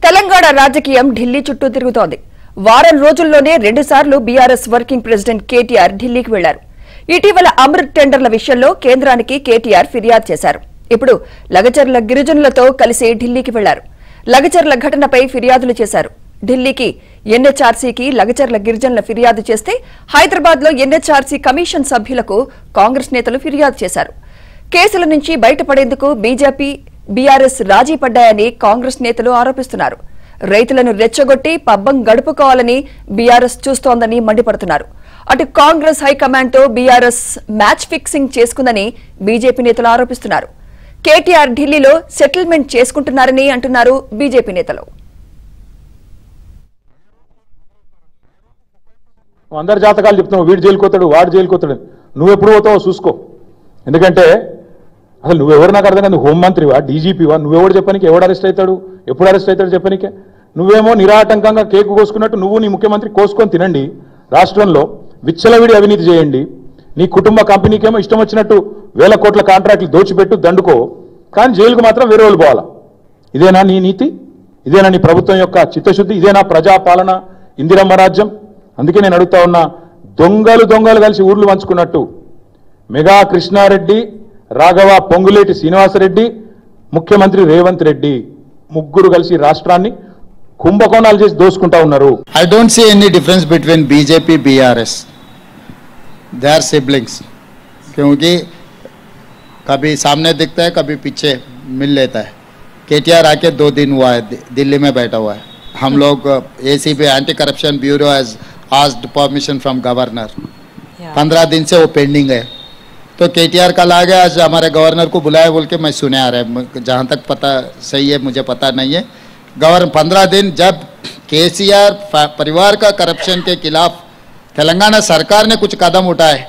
తెలంగాణ రాజకీయం ఢిల్లీ చుట్టూ తిరుగుతోంది. వారం రోజుల్లోనే 2 సార్లు బీఆర్ఎస్ వర్కింగ్ ప్రెసిడెంట్ కేటీఆర్ ఢిల్లీకి వెళ్లారు. ఇటీవల అమృత్ టెండర్ల విషయంలో కేంద్రానికి కేటీఆర్ ఫిర్యాదు చేశారు. ఇప్పుడు లగచర్ల గిరిజనులతో కలిసి ఢిల్లీకి వెళ్లారు. లగచర్ల ఘటనపై ఫిర్యాదులు చేశారు. ఢిల్లీకి ఎన్హెచ్ఆర్సీకి లగచర్ల గిరిజనుల ఫిర్యాదు చేస్తే హైదరాబాద్లో ఎన్హెచ్ఆర్సీ కమిషన్ సభ్యులకు కాంగ్రెస్ నేతలు ఫిర్యాదు చేశారు. కేసుల నుంచి బయటపడేందుకు బీజేపీ బీఆర్ఎస్ రాజీ పడ్డాయని కాంగ్రెస్ నేతలు ఆరోపిస్తున్నారు. రైతులను రెచ్చగొట్టి పబ్బం గడుపుకోవాలని బీఆర్ఎస్ చూస్తోందని మండిపడుతున్నారు. అటు కాంగ్రెస్ హైకమాండ్తో బీఆర్ఎస్ మ్యాచ్ ఫిక్సింగ్ చేసుకుందని బీజేపీ నేతలు ఆరోపిస్తున్నారు. కేటీఆర్ ఢిల్లీలో సెటిల్మెంట్ చేసుకుంటున్నారని అంటున్నారు బీజేపీ నేతలు. అందరి జాతకాలు చెప్తున్నావు, వీడు జైలుకోతాడు వాడు జైలుకోతాడు. నువ్వెప్పుడు పోతావో చూసుకో. ఎందుకంటే అసలు నువ్వెవరు నాకు అర్థం కాదు. నువ్వు హోంమంత్రివా, డీజీపీవా? నువ్వెవడు చెప్పనికి? ఎవడు అరెస్ట్ అవుతాడు, ఎప్పుడు అరెస్ట్ అవుతాడు చెప్పనికే? నువ్వేమో నిరాటంకంగా కేకు కోసుకున్నట్టు నువ్వు నీ ముఖ్యమంత్రి కోసుకొని తినండి. రాష్ట్రంలో విచ్చలవిడి అవినీతి చేయండి. నీ కుటుంబ కంపెనీకేమో ఇష్టం వచ్చినట్టు 1000 కోట్ల కాంట్రాక్టులు దోచిపెట్టు దండుకో, కానీ జైలుకు మాత్రం వేరే వాళ్ళు పోవాలా? ఇదేనా నీ నీతి? ఇదేనా నీ ప్రభుత్వం యొక్క చిత్తశుద్ధి? ఇదేనా ప్రజాపాలన, ఇందిరమ్మ రాజ్యం? అందుకే నేను అడుగుతా ఉన్నా, దొంగలు కలిసి ఊర్లు పంచుకున్నట్టు మెగా కృష్ణారెడ్డి, రాఘవ పొంగులేటి శ్రీనివాసరెడ్డి, ముఖ్యమంత్రి రేవంత్ రెడ్డి ముగ్గురు కలిసి రాష్ట్రాన్ని కుంభకోణాలు చేసి దోసుకుంటా ఉన్నారు. I don't see any difference between BJP BRS. They are siblings. क्योंकि कभी सामने दिखता है, कभी पीछे मिल लेता है. KTR आके 2 दिन हुआ है, दिल्ली में बैठा हुआ है. हम लोग ACB anti corruption bureau has asked permission from governor. 15 दिन से वो पेंडिंग है. तो KTR कल आ गया, आज हमारे गवर्नर को बुलाया बोल के मैं सुने आ रहा है. जहाँ तक पता सही है, मुझे पता नहीं है. गवर्नर 15 दिन जब KCR परिवार का करप्शन के खिलाफ तेलंगाना सरकार ने कुछ कदम उठाए,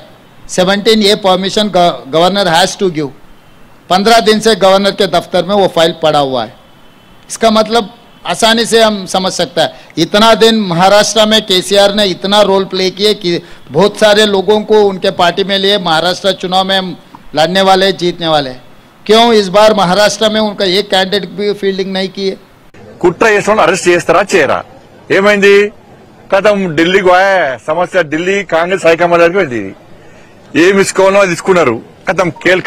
17 ये permission governor has to give. 15 दिन से गवर्नर के दफ्तर में वो फाइल पड़ा हुआ है. इसका मतलब आसानी से हम समझ सकता है. इतना दिन महाराष्ट्र में KCR ने इतना रोल प्ले किए कि बहुत सारे लोगों को उनके पार्टी में लिए महाराष्ट्र चुनाव में लड़ने वाले जीतने वाले. क्यों इस बार महाराष्ट्र में उनका एक कैंडिडेट भी फील्डिंग नहीं की है? కుట్ర చేసిన అరెస్ట్ చేస్తారా చేయరా? ఏమైంది? కథం ఢిల్లీకి పోయా సమస్య. ఢిల్లీ కాంగ్రెస్ హైకమాండ్ దగ్గరికి వెళ్ళి ఏమి ఇసుకోవాలో అది తీసుకున్నారు.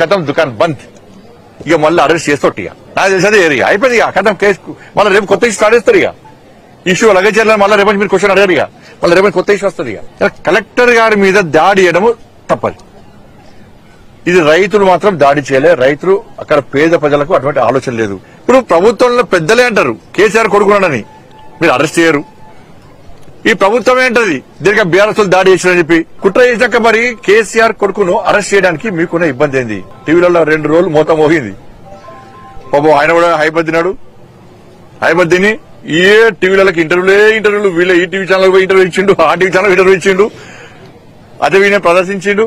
కథం దుకాణం బంద్. ఇక మళ్ళీ అరెస్ట్ చేస్తోటి. ఇక నాకు తెలిసేది ఏరియా అయిపోయింది. ఇక కథం కేసు మళ్ళీ రేపు కొత్త ఇష్యూ స్టార్ట్ చేస్తారు. ఇక ఇష్యూ లగేజ్ మళ్ళీ రేపు మీరు క్వశ్చన్ అడిగారు. ఇక మళ్ళీ రేపు కొత్త ఇష్యూ వస్తుంది. ఇక కలెక్టర్ గారి మీద దాడి చేయడము తప్పదు. ఇది రైతులు మాత్రం దాడి చేయలే. రైతులు అక్కడ పేద ప్రజలకు అటువంటి ఆలోచన లేదు. ఇప్పుడు ప్రభుత్వంలో పెద్దలే అంటారు కేసీఆర్ కొడుకున్నాడని, మీరు అరెస్ట్ చేయరు. ఈ ప్రభుత్వం ఏంటది దీనికి బీఆర్ఎస్ దాడి చేసిరని చెప్పి కుట్ర చేశాక మరి కేసీఆర్ కొడుకును అరెస్ట్ చేయడానికి మీకున్న ఇబ్బంది ఏంది? టీవీలలో 2 రోజులు మోత మోగింది. పాపం ఆయన కూడా హైబద్దినాడు. హైబద్దిని ఏ టీవీలకు ఇంటర్వ్యూలు వీళ్ళ ఈ టీవీ ఛానల్ పోయి ఇంటర్వ్యూ ఇచ్చిండు, ఆ టీవీ ఛానల్ ఇంటర్వ్యూ ఇచ్చిండు, అదే వీనే ప్రదర్శించిండు,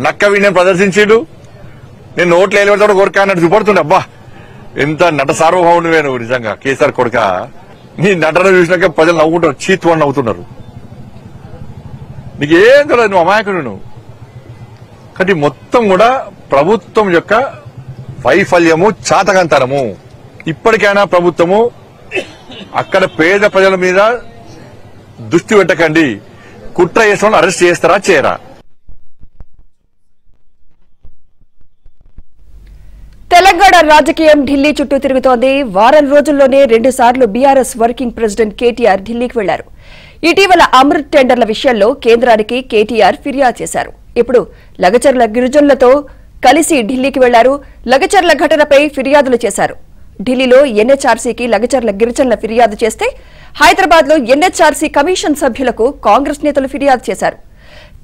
నక్క వీనే ప్రదర్శించిండు. నేను నోట్లు వేయబడతాడు కోరిక అన్నట్టు చూపడుతుండే. అబ్బా ఎంత నట సార్వభౌముడు వేను నిజంగా కేసీఆర్ కొడుక. నీ నటన చూసినాక ప్రజలు నవ్వుకుంటారు, చీత్ అని నవ్వుతున్నారు. నీకేం తెలియదు, నువ్వు అమాయకుడు నువ్వు. కాబట్టి మొత్తం కూడా ప్రభుత్వం యొక్క వైఫల్యము, చాతకంతనము. ఇప్పటికైనా ప్రభుత్వము అక్కడ పేద ప్రజల మీద దృష్టి పెట్టకండి. కుట్ర చేసిన అరెస్ట్ చేస్తారా చేయరా? తెలంగాణ రాజకీయం ఢిల్లీ చుట్టూ తిరుగుతోంది. వారం రోజుల్లోనే 2 సార్లు బీఆర్ఎస్ వర్కింగ్ ప్రెసిడెంట్ కేటీఆర్ ఢిల్లీకి వెళ్లారు. ఇటీవల అమృత్ టెండర్ల విషయంలో కేంద్రానికి కేటీఆర్ ఫిర్యాదు చేశారు. ఇప్పుడు లగచర్ల గిరిజనులతో కలిసి ఢిల్లీకి వెళ్లారు. లగచర్ల ఘటనపై ఫిర్యాదులు చేశారు. ఢిల్లీలో ఎన్హెచ్ఆర్సీకి లగచర్ల గిరిజనుల ఫిర్యాదు చేస్తే హైదరాబాద్లో ఎన్హెచ్ఆర్సీ కమిషన్ సభ్యులకు కాంగ్రెస్ నేతలు ఫిర్యాదు చేశారు.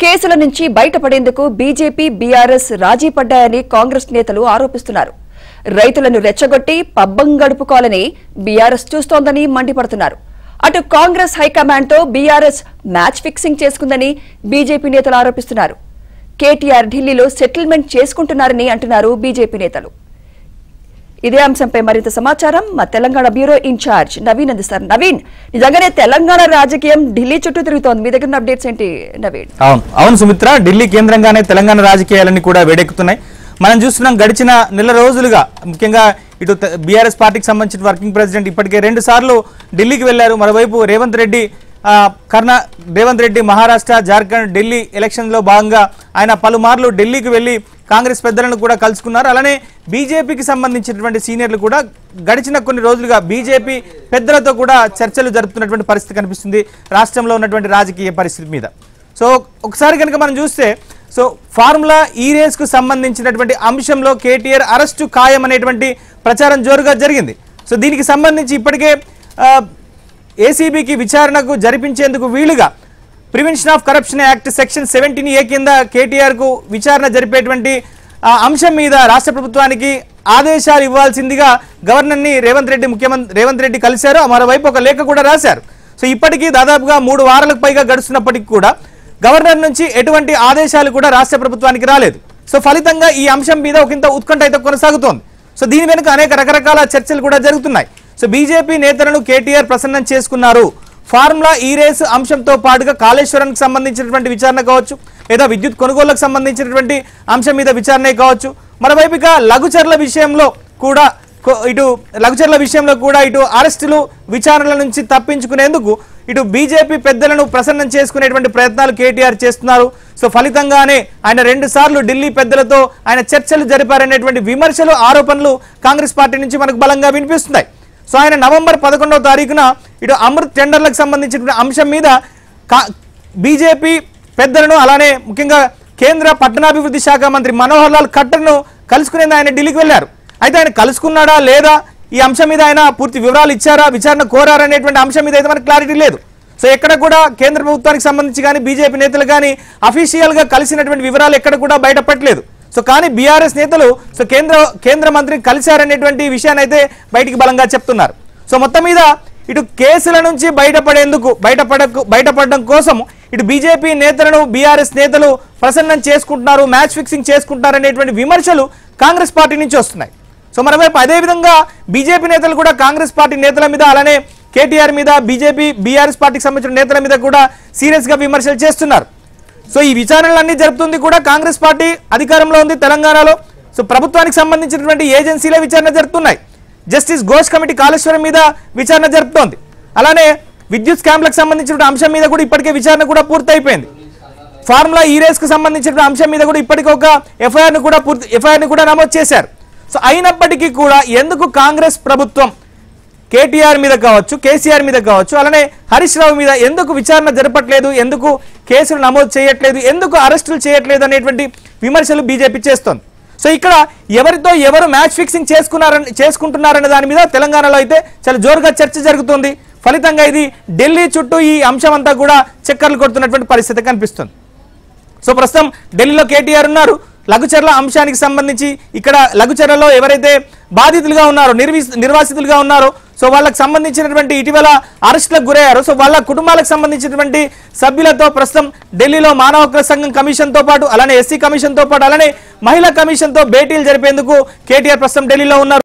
కేసుల నుంచి బయటపడేందుకు బీజేపీ బీఆర్ఎస్ రాజీ పడ్డాయని కాంగ్రెస్ నేతలు ఆరోపిస్తున్నారు. రైతులను రెచ్చగొట్టి పబ్బం గడుపుకోవాలని బీఆర్ఎస్ చూస్తోందని మండిపడుతున్నారు. అటు కాంగ్రెస్ హైకమాండ్తో బీఆర్ఎస్ మ్యాచ్ ఫిక్సింగ్ చేసుకుందని బీజేపీ నేతలు ఆరోపిస్తున్నారు. కేటీఆర్ ఢిల్లీలో సెటిల్మెంట్ చేసుకుంటున్నారని అంటున్నారు బీజేపీ నేతలు. ఇదే అంశంపై మరింత సమాచారం మా తెలంగాణ బ్యూరో ఇన్ఛార్జ్ నవీన్ అందిస్తారు. నవీన్, నిజంగానే తెలంగాణ రాజకీయం ఢిల్లీ చుట్టూ తిరుగుతోంది. మీ దగ్గర అప్డేట్స్ ఏంటి నవీన్? అవును సుమిత్ర, ఢిల్లీ కేంద్రంగానే తెలంగాణ రాజకీయాలన్నీ కూడా వేడెక్కుతున్నాయి. మనం చూస్తున్నాం గడిచిన నెల రోజులుగా ముఖ్యంగా ఇటు బీఆర్ఎస్ పార్టీకి సంబంధించిన వర్కింగ్ ప్రెసిడెంట్ ఇప్పటికే 2 సార్లు ఢిల్లీకి వెళ్లారు. మరోవైపు రేవంత్ రెడ్డి మహారాష్ట్ర, జార్ఖండ్, ఢిల్లీ ఎలక్షన్లో భాగంగా ఆయన పలుమార్లు ఢిల్లీకి వెళ్లి కాంగ్రెస్ పెద్దలను కూడా కలుసుకున్నారు. అలానే బీజేపీకి సంబంధించినటువంటి సీనియర్లు కూడా గడిచిన కొన్ని రోజులుగా బీజేపీ పెద్దలతో కూడా చర్చలు జరుపుతున్నటువంటి పరిస్థితి కనిపిస్తుంది రాష్ట్రంలో ఉన్నటువంటి రాజకీయ పరిస్థితి మీద. సో ఒకసారి కనుక మనం చూస్తే సో ఫార్ములా ఈ రేస్కు సంబంధించినటువంటి అంశంలో కేటీఆర్ అరెస్టు ఖాయం అనేటువంటి ప్రచారం జోరుగా జరిగింది. సో దీనికి సంబంధించి ఇప్పటికే ఏసీబీకి విచారణకు జరిపించేందుకు వీలుగా prevention of corruption act section 17A కింద కేటీఆర్కు విచారణ జరిపేటువంటి అంశం మీద రాష్ట్ర ప్రభుత్వానికి ఆదేశాలు ఇవ్వాల్సిందిగా గవర్నర్ని రేవంత్ రెడ్డి కలిశారు. మరోవైపు ఒక లేఖ కూడా రాశారు. సో ఇప్పటికీ దాదాపుగా 3 వారాలకు పైగా గడుస్తున్నప్పటికీ కూడా గవర్నర్ నుంచి ఎటువంటి ఆదేశాలు కూడా రాష్ట్ర ప్రభుత్వానికి రాలేదు. సో ఫలితంగా ఈ అంశం మీద ఒకంత ఉత్కంఠ అయితే కొనసాగుతోంది. సో దీని వెనుక అనేక రకరకాల చర్చలు కూడా జరుగుతున్నాయి. సో బీజేపీ నేతలను కేటీఆర్ ప్రసన్నం చేసుకున్నారు. ఫార్ములా ఈ రేసు అంశంతో పాటుగా కాళేశ్వరానికి సంబంధించినటువంటి విచారణ కావచ్చు, లేదా విద్యుత్ కొనుగోలుకు సంబంధించినటువంటి అంశం మీద విచారణ కావచ్చు. మరోవైపుగా లఘుచర్ల విషయంలో కూడా ఇటు అరెస్టులు విచారణల నుంచి తప్పించుకునేందుకు ఇటు బీజేపీ పెద్దలను ప్రసన్నం చేసుకునేటువంటి ప్రయత్నాలు కేటీఆర్ చేస్తున్నారు. సో ఫలితంగానే ఆయన 2 సార్లు ఢిల్లీ పెద్దలతో ఆయన చర్చలు జరిపారనేటువంటి విమర్శలు, ఆరోపణలు కాంగ్రెస్ పార్టీ నుంచి మనకు బలంగా వినిపిస్తున్నాయి. సో ఆయన నవంబర్ 11వ తారీఖున ఇటు అమృత్ టెండర్లకు సంబంధించిన అంశం మీద బీజేపీ పెద్దలను, అలానే ముఖ్యంగా కేంద్ర పట్టణాభివృద్ధి శాఖ మంత్రి మనోహర్ లాల్ ఖట్టర్ను కలుసుకునేందుకు ఆయన ఢిల్లీకి వెళ్లారు. అయితే ఆయన కలుసుకున్నాడా లేదా, ఈ అంశం మీద ఆయన పూర్తి వివరాలు ఇచ్చారా, విచారణ కోరారనేటువంటి అంశం మీద అయితే మనకు క్లారిటీ లేదు. సో ఎక్కడ కూడా కేంద్ర ప్రభుత్వానికి సంబంధించి కానీ బీజేపీ నేతలు కానీ అఫీషియల్ గా కలిసినటువంటి వివరాలు ఎక్కడ కూడా బయటపడలేదు. సో కానీ బీఆర్ఎస్ నేతలు సో కేంద్ర మంత్రిని కలిశారనేటువంటి విషయాన్ని అయితే బయటికి బలంగా చెప్తున్నారు. సో మొత్తం మీద ఇటు కేసుల నుంచి బయటపడడం కోసం ఇటు బీజేపీ నేతలను బీఆర్ఎస్ నేతలు ప్రసన్నం చేసుకుంటున్నారు, మ్యాచ్ ఫిక్సింగ్ చేసుకుంటున్నారు అనేటువంటి విమర్శలు కాంగ్రెస్ పార్టీ నుంచి వస్తున్నాయి. సో మరోవైపు అదేవిధంగా బీజేపీ నేతలు కూడా కాంగ్రెస్ పార్టీ నేతల మీద, అలానే కేటీఆర్ మీద, బీఆర్ఎస్ పార్టీకి సంబంధించిన నేతల మీద కూడా సీరియస్ గా విమర్శలు చేస్తున్నారు. సో ఈ విచారణలన్నీ జరుపుతుంది కూడా కాంగ్రెస్ పార్టీ అధికారంలో ఉంది తెలంగాణలో. సో ప్రభుత్వానికి సంబంధించినటువంటి ఏజెన్సీలే విచారణ జరుపుతున్నాయి. జస్టిస్ ఘోష్ కమిటీ కాళేశ్వరం మీద విచారణ జరుపుతోంది. అలానే విద్యుత్ స్కామ్లకు సంబంధించిన అంశం మీద కూడా ఇప్పటికే విచారణ కూడా పూర్తయిపోయింది. ఫార్ములా ఈ రేస్ కు సంబంధించిన అంశం మీద కూడా ఇప్పటికీ ఒక ఎఫ్ఐఆర్ ని కూడా నమోదు చేశారు. సో అయినప్పటికీ కూడా ఎందుకు కాంగ్రెస్ ప్రభుత్వం కేటీఆర్ మీద కావచ్చు, కేసీఆర్ మీద కావచ్చు, అలానే హరీష్ రావు మీద ఎందుకు విచారణ జరపట్లేదు, ఎందుకు కేసులు నమోదు చేయట్లేదు, ఎందుకు అరెస్టులు చేయట్లేదు అనేటువంటి విమర్శలు బీజేపీ చేస్తోంది. సో ఇక్కడ ఎవరితో ఎవరు మ్యాచ్ ఫిక్సింగ్ చేసుకుంటున్నారనే దాని మీద తెలంగాణలో అయితే చాలా జోరుగా చర్చ జరుగుతుంది. ఫలితంగా ఇది ఢిల్లీ చుట్టూ ఈ అంశం అంతా కూడా చక్కర్లు కొడుతున్నటువంటి పరిస్థితి కనిపిస్తుంది. సో ప్రస్తుతం ఢిల్లీలో కేటీఆర్ ఉన్నారు. లఘుచర్ల అంశానికి సంబంధించి ఇక్కడ లఘుచర్లలో ఎవరైతే బాధితులుగా ఉన్నారో, నిర్వాసితులుగా ఉన్నారో, సో వాళ్ళకి సంబంధించినటువంటి ఇటీవల అరెస్టులకు గురయ్యారు. సో వాళ్ళ కుటుంబాలకు సంబంధించినటువంటి సభ్యులతో ప్రస్తుతం ఢిల్లీలో మానవ హక్కుల సంఘం కమిషన్ తో పాటు, అలానే ఎస్సీ కమిషన్ తో పాటు, అలానే మహిళా కమిషన్ తో భేటీలు జరిపేందుకు కేటీఆర్ ప్రస్తుతం ఢిల్లీలో ఉన్నారు.